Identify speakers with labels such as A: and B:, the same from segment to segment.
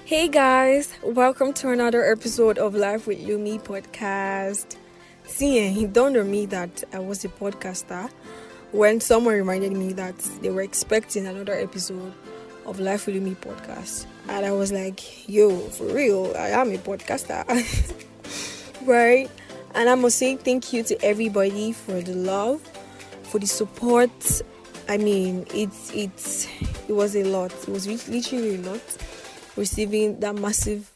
A: Hey guys, welcome to another episode of Life with Lumii podcast. See, it dawned on me that I was a podcaster when someone reminded me that they were expecting another episode of Life with Lumii podcast. And I was like, yo, for real, I am a podcaster. Right? And I must say thank you to everybody for the love, for the support. I mean, it was a lot. It was literally a lot. Receiving that massive,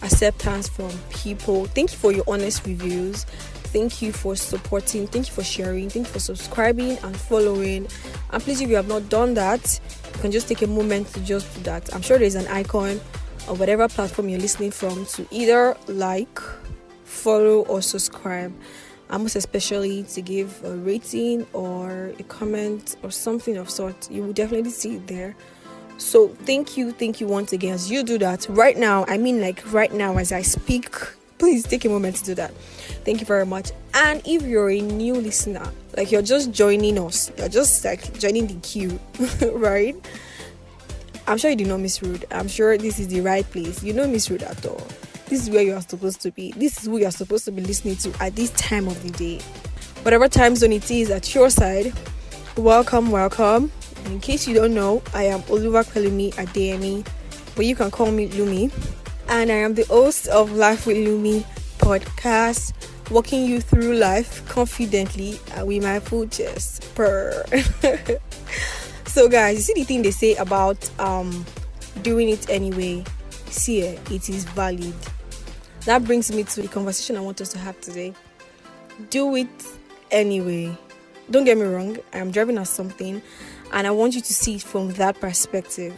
A: acceptance from people. Thank you for your honest reviews. Thank you for supporting. Thank you for sharing. Thank you for subscribing and following. And please, if you have not done that, you can just take a moment to just do that. I'm sure there's an icon of whatever platform you're listening from to either like, follow, or subscribe. And most especially to give a rating or a comment or something of sort. You will definitely see it there. So thank you once again. As you do that right now, right now as I speak, please take a moment to do that. Thank you very much. And if you're a new listener, like you're just joining us, you're just like joining the queue, right? I'm sure you did not misread. I'm sure this is the right place. You don't misread at all. This is where you are supposed to be. This is who you are supposed to be listening to at this time of the day. Whatever time zone it is at your side, welcome. In case you don't know, I am Oluwapelumi Adeyemi, but you can call me Lumii. And I am the host of Life with Lumii podcast, walking you through life confidently and with my full chest. So guys, you see the thing they say about doing it anyway. See, it is valid. That brings me to the conversation I want us to have today. Do it anyway. Don't get me wrong, I'm driving at something and I want you to see it from that perspective.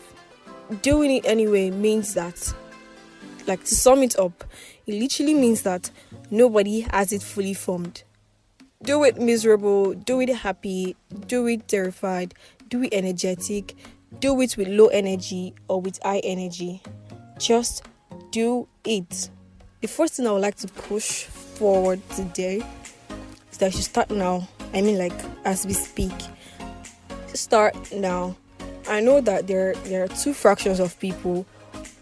A: Doing it anyway means that, like, to sum it up, it literally means that nobody has it fully formed. Do it miserable, do it happy, do it terrified, do it energetic, do it with low energy or with high energy. Just do it. The first thing I would like to push forward today is that you should start now. As we speak. Start now. I know that there are two fractions of people.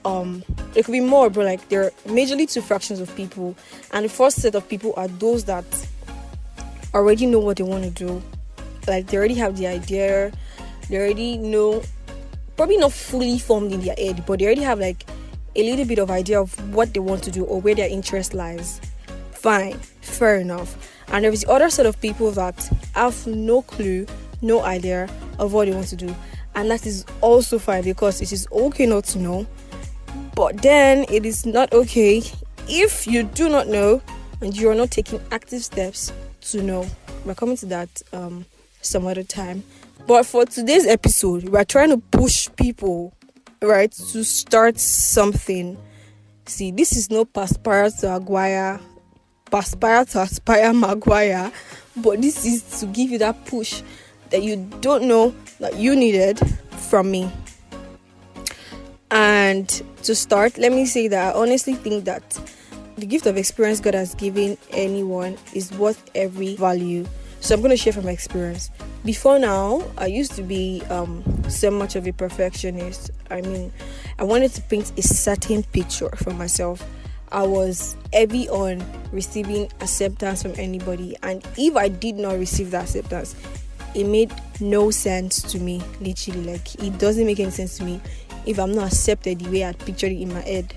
A: There could be more, but there are majorly two fractions of people. And the first set of people are those that already know what they want to do. Like, they already have the idea. They already know, probably not fully formed in their head, but they already have a little bit of idea of what they want to do or where their interest lies. Fine, fair enough. And there is the other set of people that have no clue, no idea of what they want to do. And that is also fine, because it is okay not to know. But then it is not okay if you do not know and you are not taking active steps to know. We're coming to that some other time. But for today's episode, we're trying to push people, right, to start something. See, this is no Aspire Maguire, but this is to give you that push that you don't know that you needed from me. And to start, let me say that I honestly think that the gift of experience God has given anyone is worth every value. So I'm going to share from my experience. Before now, I used to be so much of a perfectionist. I wanted to paint a certain picture for myself. I was heavy on receiving acceptance from anybody, and if I did not receive that acceptance, it made no sense to me. Literally, it doesn't make any sense to me if I'm not accepted the way I pictured it in my head.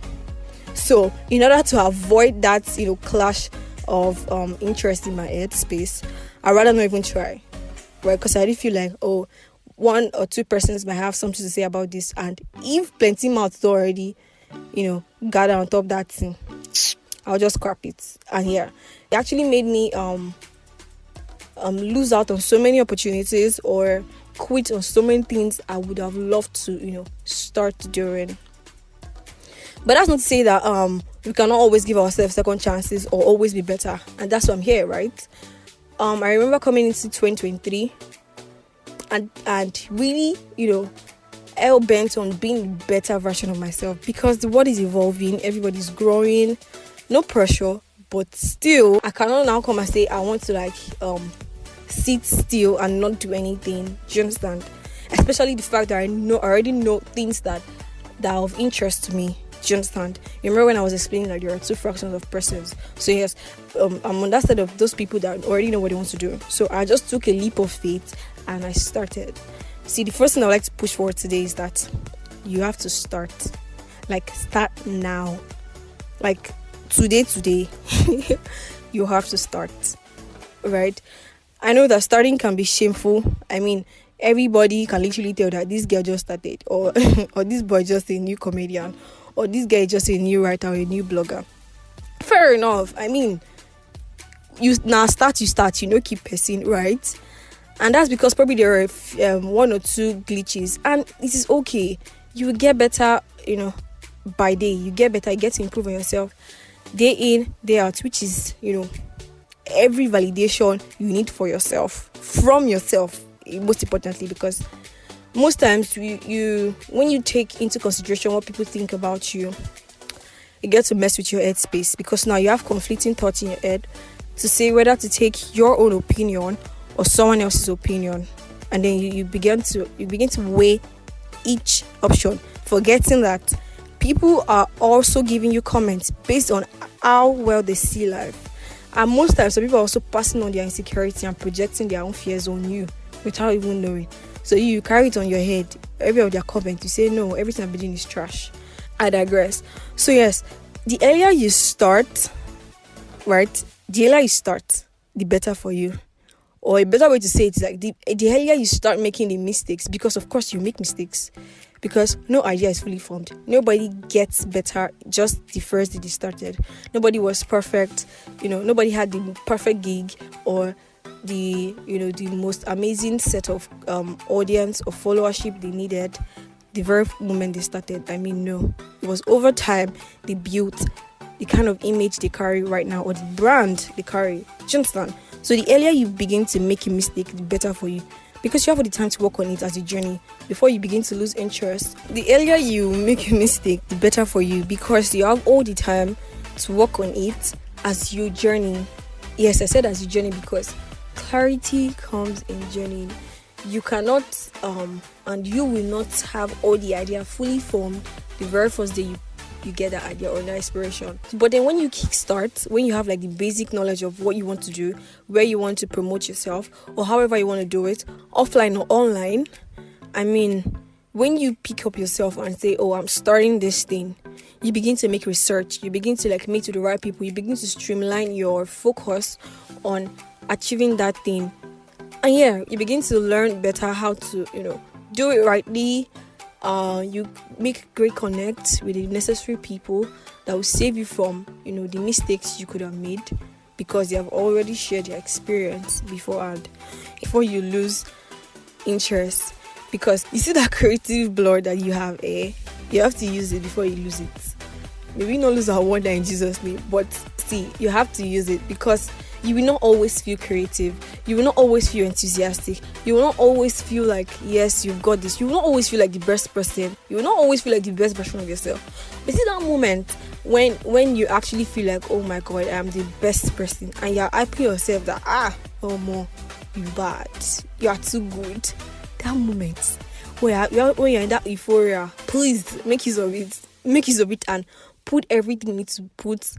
A: So in order to avoid that clash of interest in my head space, I'd rather not even try, right? Because I really feel like, one or two persons might have something to say about this, and if plenty mouths already gather on top of that thing, I'll just scrap it. And it actually made me lose out on so many opportunities or quit on so many things I would have loved to start doing. But that's not to say that we cannot always give ourselves second chances or always be better, and that's why I'm here, right? I remember coming into 2023 and really hell bent on being a better version of myself, because the world is evolving, everybody's growing, no pressure, but still I cannot now come and say I want to sit still and not do anything. Do you understand? Especially the fact that I already know things that that are of interest to me. Do you understand? You remember when I was explaining that there are two fractions of persons? So yes, I'm on that side of those people that already know what they want to do. So I just took a leap of faith and I started. See, the first thing I would like to push forward today is that you have to start. Like, start now. Like, today, you have to start. Right? I know that starting can be shameful. I mean, everybody can literally tell that this girl just started, or or this boy just a new comedian, or this guy is just a new writer or a new blogger. Fair enough. I mean, you start, keep pressing, right? And that's because probably there are one or two glitches, and it is okay. You will get better, by day. You get better, you get to improve on yourself day in, day out, which is, every validation you need for yourself, from yourself, most importantly, because most times you when you take into consideration what people think about you, it gets to mess with your head space, because now you have conflicting thoughts in your head to say whether to take your own opinion or someone else's opinion, and then you begin to weigh each option, forgetting that people are also giving you comments based on how well they see life. And most times, some people are also passing on their insecurity and projecting their own fears on you without even knowing. So you carry it on your head. Every of their comments, you say, no, everything I'm doing is trash. I digress. So yes, the earlier you start, right? The earlier you start, the better for you. Or a better way to say it is like the earlier you start making the mistakes, because of course you make mistakes. Because no idea is fully formed. Nobody gets better just the first day they started. Nobody was perfect. Nobody had the perfect gig or the most amazing set of audience or followership they needed the very moment they started. I mean, no. It was over time they built the kind of image they carry right now, or the brand they carry. Do you understand? So the earlier you begin to make a mistake, the better for you. Because you have all the time to work on it as a journey before you begin to lose interest. The earlier you make a mistake, the better for you, because you have all the time to work on it as you journey. Yes, I said as you journey because clarity comes in journeying. You cannot and you will not have all the idea fully formed the very first day you get that idea or that inspiration. But then when you kickstart, when you have like the basic knowledge of what you want to do, where you want to promote yourself, or however you want to do it, offline or online, I mean, when you pick up yourself and say, oh, I'm starting this thing, you begin to make research, you begin to meet with the right people, you begin to streamline your focus on achieving that thing. And yeah, you begin to learn better how to, do it rightly. You make great connects with the necessary people that will save you from, the mistakes you could have made, because they have already shared their experience beforehand, before you lose interest. Because you see that creative blood that you have, you have to use it before you lose it. Maybe not lose our wonder in Jesus' name, but see, you have to use it, because you will not always feel creative. You will not always feel enthusiastic. You will not always feel like, yes, you've got this. You will not always feel like the best person. You will not always feel like the best version of yourself. But see that moment when you actually feel like, oh my God, I am the best person, and you're hyping yourself that, you bad, you are too good. That moment when you're in that euphoria, please make use of it. Make use of it and put everything you need to put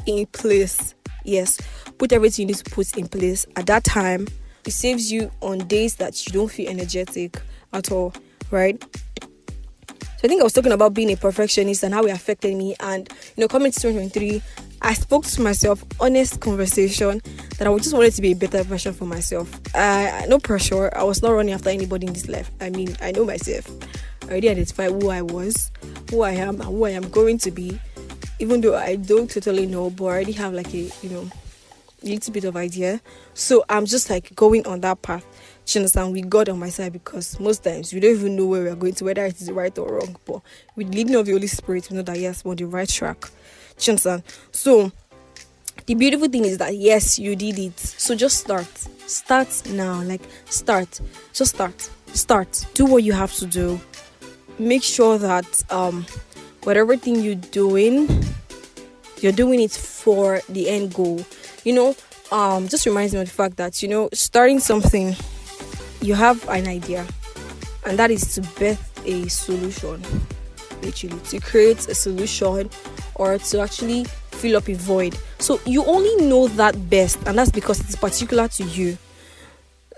A: in place. Yes, put everything you need to put in place at that time. It saves you on days that you don't feel energetic at all, right? So I think I was talking about being a perfectionist and how it affected me. And, coming to 2023, I spoke to myself, honest conversation, that I just wanted to be a better version for myself. No pressure. I was not running after anybody in this life. I mean, I know myself. I already identified who I was, who I am, and who I am going to be. Even though I don't totally know, but I already have like a little bit of idea. So I'm just going on that path. Do you understand? With God on my side, because most times we don't even know where we are going to, whether it is right or wrong. But with the leading of the Holy Spirit, we know that yes, we're on the right track. Do you understand? So the beautiful thing is that yes, you did it. So just start. Start now. Start. Just start. Start. Do what you have to do. Make sure that whatever thing you're doing it for the end goal. Just reminds me of the fact that, starting something, you have an idea, and that is to birth a solution. literally, to create a solution or to actually fill up a void. So you only know that best, and that's because it's particular to you.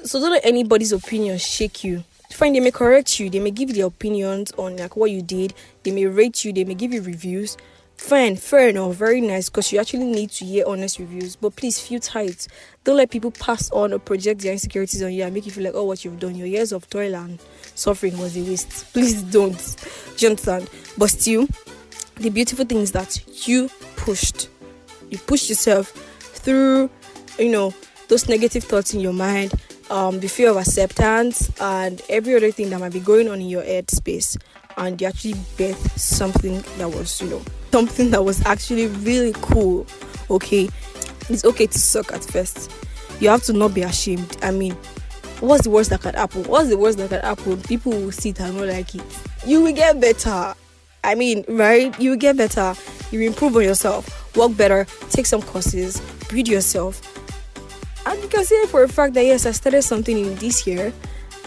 A: So don't let anybody's opinion shake you. Fine, they may correct you, they may give you their opinions on like what you did, they may rate you, they may give you reviews. Fine, fair enough, very nice, because you actually need to hear honest reviews. But please feel tight. Don't let people pass on or project their insecurities on you and make you feel like, oh, what you've done, your years of toil and suffering was a waste. Please don't. Do you understand? But still, the beautiful thing is that you pushed yourself through, those negative thoughts in your mind, the fear of acceptance and every other thing that might be going on in your head space, and you actually birthed something that was, something that was actually really cool. Okay, it's okay to suck at first. You have to not be ashamed. I mean, what's the worst that can happen? People will see it and not like it. You will get better. I mean, right? You will get better. You will improve on yourself, work better, take some courses, build yourself. And you can say for a fact that yes, I started something in this year,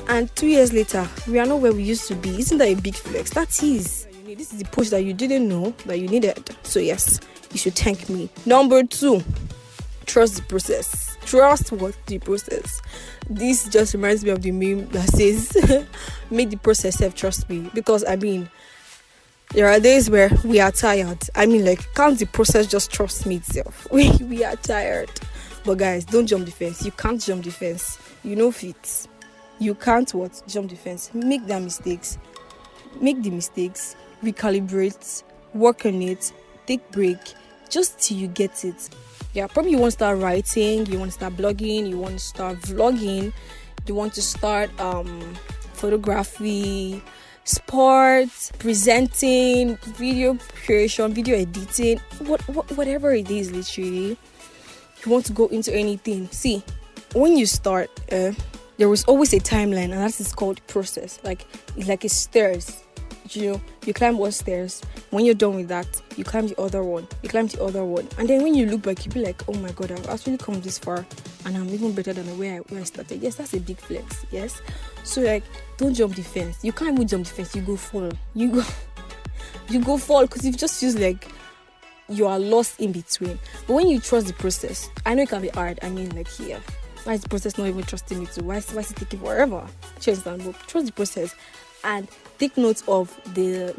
A: and 2 years later, we are not where we used to be. Isn't that a big flex? That is. This is the push that you didn't know that you needed. So yes, you should thank me. Number 2, trust the process. Trust what? The process. This just reminds me of the meme that says, make the process self trust me. Because I mean, there are days where we are tired. I mean, like, can't the process just trust me itself? We are tired. But guys, don't jump the fence. You can't jump the fence. You know fit. You can't jump the fence. Make the mistakes, recalibrate, work on it, take break, just till you get it. Yeah, probably you want to start writing, you want to start blogging, you want to start vlogging, you want to start photography, sports, presenting, video creation, video editing, whatever it is, literally. You want to go into anything. See, when you start, there was always a timeline, and that is called process. Like, it's like a stairs. You climb one stairs. When you're done with that, you climb the other one. And then when you look back, you'll be like, oh my God, I've actually come this far, and I'm even better than where I started. Yes, that's a big flex. Yes. So like, don't jump the fence. You can't even jump the fence. You go fall. You go fall, because it just feels like you are lost in between. But when you trust the process, I know it can be hard. I mean, like, here, why is the process not even trusting me too? Why is it taking forever? Trust the process and take note of the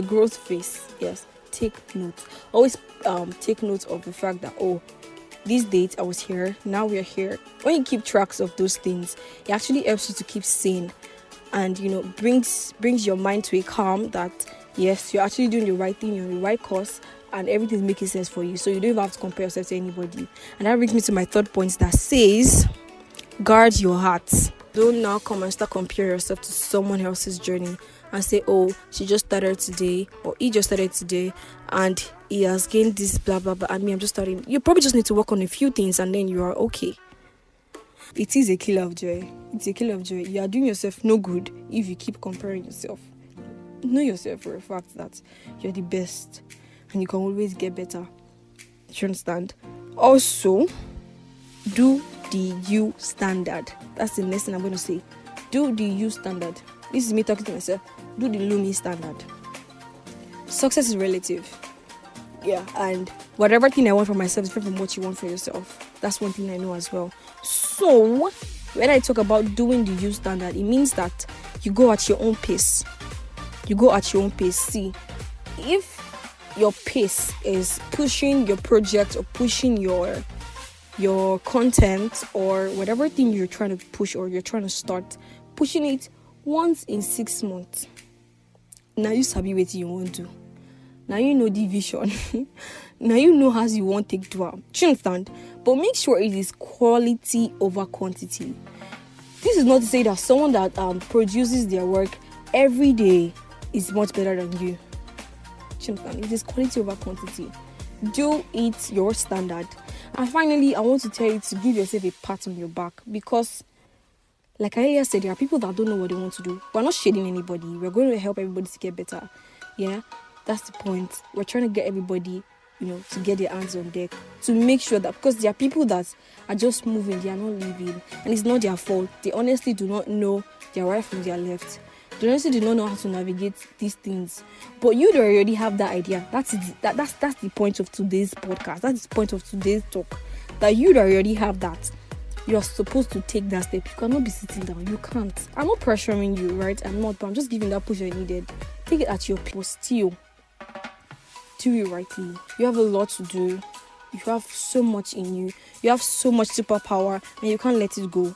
A: growth phase. Yes, take note. Always take note of the fact that, oh, this date I was here, now we are here. When you keep tracks of those things, it actually helps you to keep sane, and brings your mind to a calm that yes, you're actually doing the right thing, you're on the right course, and everything's making sense for you. So you don't even have to compare yourself to anybody. And that brings me to my third point that says, guard your heart. Don't now come and start comparing yourself to someone else's journey and say, oh, she just started today, or he just started today, and he has gained this, blah, blah, blah, and me, I'm just starting. You probably just need to work on a few things, and then you are okay. It is a killer of joy. It's a killer of joy. You are doing yourself no good if you keep comparing yourself. Know yourself for a fact that you're the best, and you can always get better. Do you understand? Also, do the you standard. That's the next thing I'm going to say. Do the you standard. This is me talking to myself. Do the Lumii standard. Success is relative. Yeah, and whatever thing I want for myself is different from what you want for yourself. That's one thing I know as well. So, when I talk about doing the you standard, it means that you go at your own pace. See, if your pace is pushing your project or pushing your content or whatever thing you're trying to push or you're trying to start, pushing it once in 6 months, now you sabi what you want to do. Now you know the vision. Now you know how you want to take to it. Do you understand? But make sure it is quality over quantity. This is not to say that someone that produces their work every day is much better than you. Do you understand? It is quality over quantity. Do it your standard. And finally, I want to tell you to give yourself a pat on your back, because like I earlier said, there are people that don't know what they want to do. We're not shading anybody. We're going to help everybody to get better. Yeah, that's the point. We're trying to get everybody, to get their hands on deck, to make sure that, because there are people that are just moving, they are not leaving, and it's not their fault. They honestly do not know their right from their left. They honestly do not know how to navigate these things. But you already have that idea. That's the point of today's podcast. That's the point of today's talk. That you already have that. You're supposed to take that step. You cannot be sitting down. You can't. I'm not pressuring you, right? I'm not, but I'm just giving that push you needed. Take it at your pace. Still, do it rightly. You have a lot to do. You have so much in you. You have so much superpower, and you can't let it go.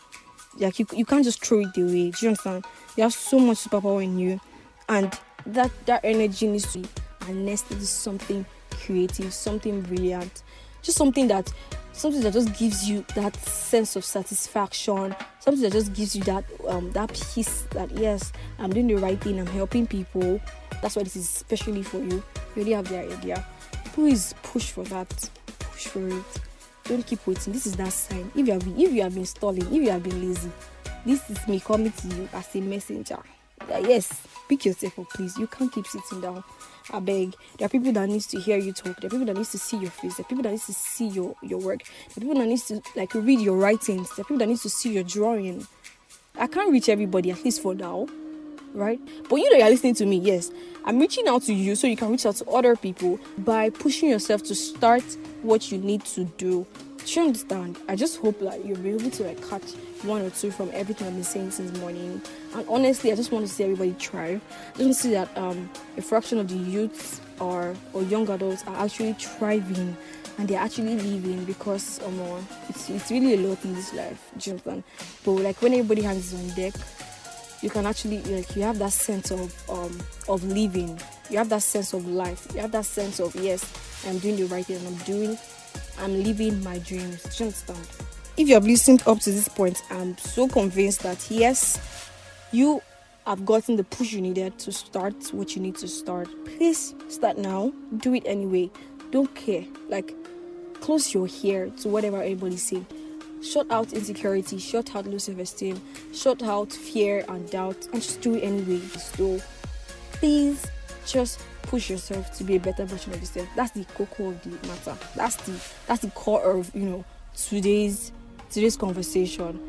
A: Like you can't just throw it away. Do you understand? You have so much superpower in you, and that energy needs to be harnessed into something creative, something brilliant, just something that just gives you that sense of satisfaction, something that just gives you that peace that yes, I'm doing the right thing, I'm helping people. That's why this is especially for you. You already have the idea. Please push for that. Push for it. Don't keep waiting. This is that sign. If you have been stalling, if you have been lazy, this is me coming to you as a messenger. Yes, pick yourself up, please. You can't keep sitting down. I beg. There are people that needs to hear you talk. There are people that needs to see your face. There are people that needs to see your work. There are people that needs to read your writings. There are people that needs to see your drawing. I can't reach everybody, at least for now, right? But you are listening to me. Yes, I'm reaching out to you so you can reach out to other people by pushing yourself to start what you need to do. Do you understand? I just hope that you'll be able to catch one or two from everything I've been saying since morning. And honestly, I just want to see everybody try. I just want to see that a fraction of the youths or young adults are actually thriving and they're actually living, because it's really a lot in this life. Do you understand? But when everybody has on deck, you can actually you have that sense of living. You have that sense of life. You have that sense of yes, I'm doing the right thing and I'm living my dreams. Do you understand? If you have listened up to this point, I'm so convinced that yes, you have gotten the push you needed to start what you need to start. Please start now. Do it anyway. Don't care. Close your ear to whatever everybody's saying. Shut out insecurity. Shut out low self-esteem. Shut out fear and doubt, and just do it anyway. So please just push yourself to be a better version of yourself. That's the core of the matter. That's the core of today's conversation.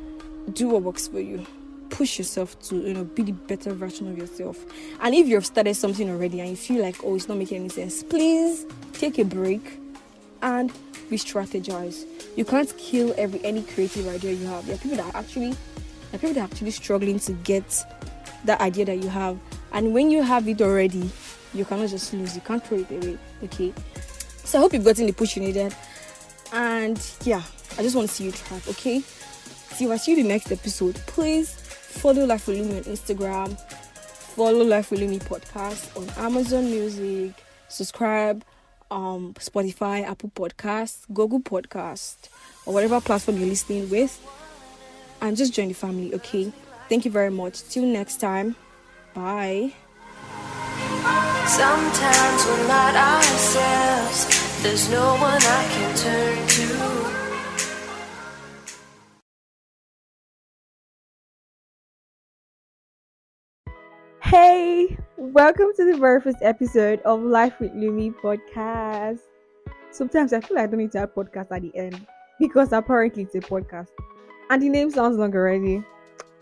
A: Do what works for you. Push yourself to be the better version of yourself. And if you've started something already and you feel like it's not making any sense, please take a break and re-strategize. You can't kill any creative idea you have. There are people that are actually struggling to get that idea that you have. And when you have it already, you cannot just lose. You can't throw it away. Okay. So I hope you've gotten the push you needed. And yeah, I just want to see you thrive. Okay. See you in the next episode. Please follow Life with Lumii on Instagram. Follow Life with Lumii podcast on Amazon Music. Subscribe. Spotify, Apple Podcasts, Google Podcast, or whatever platform you're listening with, and just join the family. Okay. Thank you very much. Till next time. Bye.
B: Sometimes we're not ourselves. There's no one I can turn to.
A: Hey, welcome to the very first episode of Life with Lumii podcast. Sometimes I feel like I don't need to have podcast at the end because apparently it's a podcast and the name sounds long already.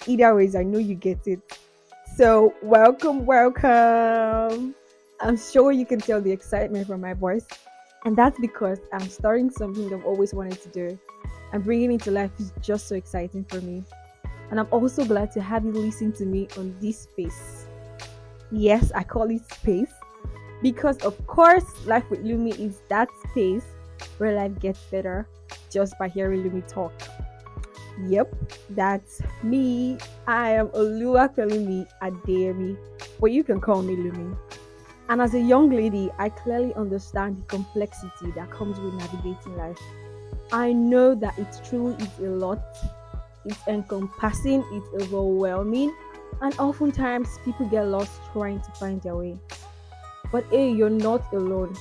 A: Either ways, I know you get it. So welcome. I'm sure you can tell the excitement from my voice, and that's because I'm starting something I've always wanted to do, and bringing it to life is just so exciting for me. And I'm also glad to have you listen to me on this space. Yes, I call it space because, of course, Life with Lumii is that space where life gets better just by hearing Lumii talk. Yep, that's me. I am Oluwapelumi Adeyemi, but you can call me Lumii. And as a young lady, I clearly understand the complexity that comes with navigating life. I know that it truly is a lot. It's encompassing, it's overwhelming, and oftentimes people get lost trying to find their way. But hey, you're not alone,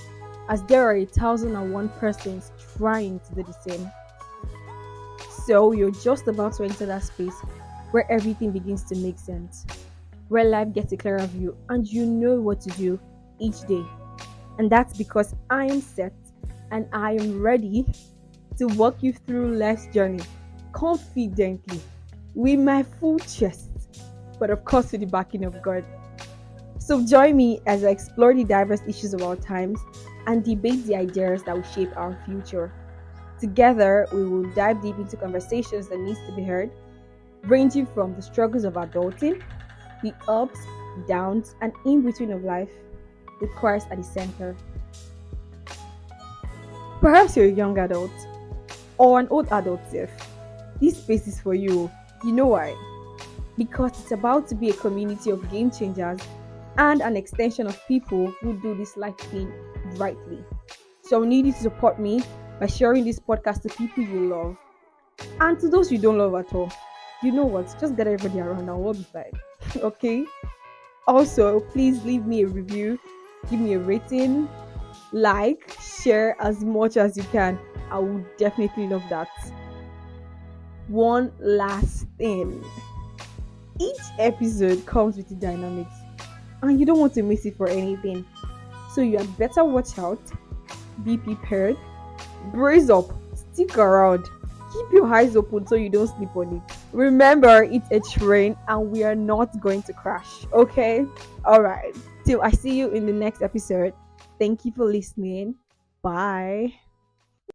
A: as there are 1,001 persons trying to do the same. So you're just about to enter that space where everything begins to make sense, where life gets a clearer view and you know what to do each day. And that's because I am set and I am ready to walk you through life's journey confidently with my full chest. but of course with the backing of God. So join me as I explore the diverse issues of our times and debate the ideas that will shape our future. Together, we will dive deep into conversations that needs to be heard, ranging from the struggles of adulting, the ups, downs, and in between of life, with Christ at the center. Perhaps you're a young adult or an old adult self. This space is for you. You know why? Because it's about to be a community of game changers and an extension of people who do this life thing rightly. So I need you to support me by sharing this podcast to people you love. And to those you don't love at all, you know what? Just get everybody around and we'll be fine. Okay? Also, please leave me a review, give me a rating, like, share as much as you can. I would definitely love that. One last thing. Each episode comes with the dynamics, and you don't want to miss it for anything. So you had better watch out, be prepared, brace up, stick around, keep your eyes open so you don't sleep on it. Remember, it's a train and we are not going to crash, okay? Alright, till I see you in the next episode. Thank you for listening. Bye.